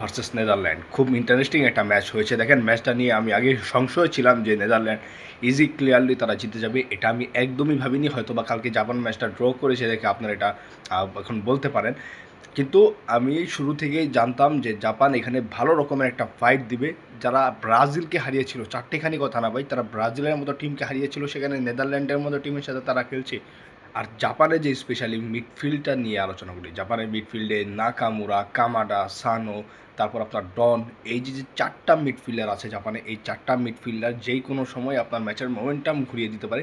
Versus Netherland খুব interesting একটা match হয়েছে। দেখেন ম্যাচটা নিয়ে আমি আগে সংশয় ছিলাম যে নেদারল্যান্ড ইজি ক্লিয়ারলি তারা জিতে যাবে, এটা আমি একদমই ভাবিনি। হয়তো বা কালকে জাপান ম্যাচটা ড্র করেছে দেখে আপনারা এটা এখন বলতে পারেন, কিন্তু আমি শুরু থেকেই জানতাম যে জাপান এখানে ভালো রকমের একটা ফাইট দিবে। যারা ব্রাজিলকে হারিয়েছিল, চারটেখানি কথা না ভাই, তারা ব্রাজিলের মতো টিমকে হারিয়েছিল, সেখানে নেদারল্যান্ডের মতো টিমের সাথে তারা খেলছে। আর জাপানের যে স্পেশালি মিডফিল্ডটা নিয়ে আলোচনা করি, জাপানের মিডফিল্ডে নাকামুরা, কামাডা, সানো, তারপর আপনার ডন, এই যে যে চারটা মিডফিল্ডার আছে জাপানে, এই চারটা মিডফিল্ডার যেই কোনো সময় আপনার ম্যাচের মোমেন্টাম ঘুরিয়ে দিতে পারে।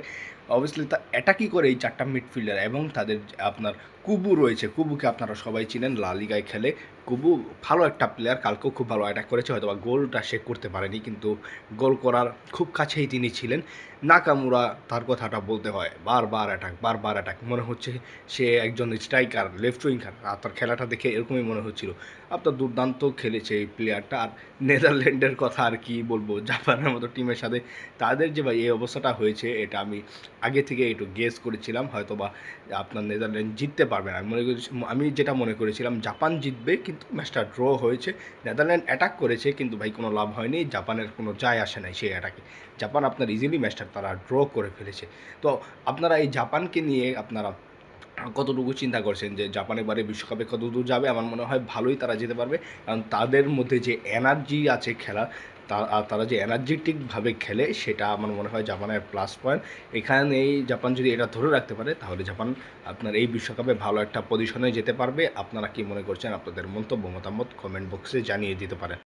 অবভিয়াসলি তা অ্যাটাকই করে এই চারটা মিডফিল্ডার, এবং তাদের আপনার কুবু রয়েছে। কুবুকে আপনারা সবাই চিনেন, লা লিগায় খেলে। কুবু ভালো একটা প্লেয়ার, কালকেও খুব ভালো অ্যাটাক করেছে, হয়তো বা গোলটা সে করতে পারেনি, কিন্তু গোল করার খুব কাছেই তিনি ছিলেন। নাকামুরা, তার কথাটা বলতে হয়, বারবার অ্যাটাক, বারবার অ্যাটাক, মনে হচ্ছে সে একজন স্ট্রাইকার, লেফট উইঙ্গার। আর তার খেলাটা দেখে এরকমই মনে হচ্ছিল। আপনার দুর্দান্ত খেলেছে এই প্লেয়ারটা। আর নেদারল্যান্ডের কথা আর কি বলবো, জাপানের মতো টিমের সাথে তাদের যে ভাই এই অবস্থাটা হয়েছে, এটা আমি আগে থেকে একটু গেস করেছিলাম হয়তো বা আপনার নেদারল্যান্ড জিততে পারবে না। আমি যেটা মনে করেছিলাম জাপান জিতবে, কিন্তু ম্যাচটা ড্র হয়েছে। নেদারল্যান্ড অ্যাটাক করেছে, কিন্তু ভাই কোনো লাভ হয়নি, জাপানের কোনো যায় আসে নাই সেই অ্যাটাকে। জাপান আপনার ইজিলি ম্যাচটা তারা ড্র করে ফেলেছে। তো আপনারা এই জাপানকে নিয়ে আপনারা কতটুকু চিন্তা করছেন যে জাপান এবারে বিশ্বকাপে কতদূর যাবে? আমার মনে হয় ভালোই তারা যেতে পারবে, কারণ তাদের মধ্যে যে এনার্জি আছে খেলার, তারা যে এনার্জেটিকভাবে খেলে, সেটা আমার মনে হয় জাপানের প্লাস পয়েন্ট। এখানেই জাপান যদি এটা ধরে রাখতে পারে, তাহলে জাপান আপনার এই বিশ্বকাপে ভালো একটা পজিশনে যেতে পারবে। আপনারা কি মনে করছেন? আপনাদের মন্তব্য মতামত কমেন্ট বক্সে জানিয়ে দিতে পারেন।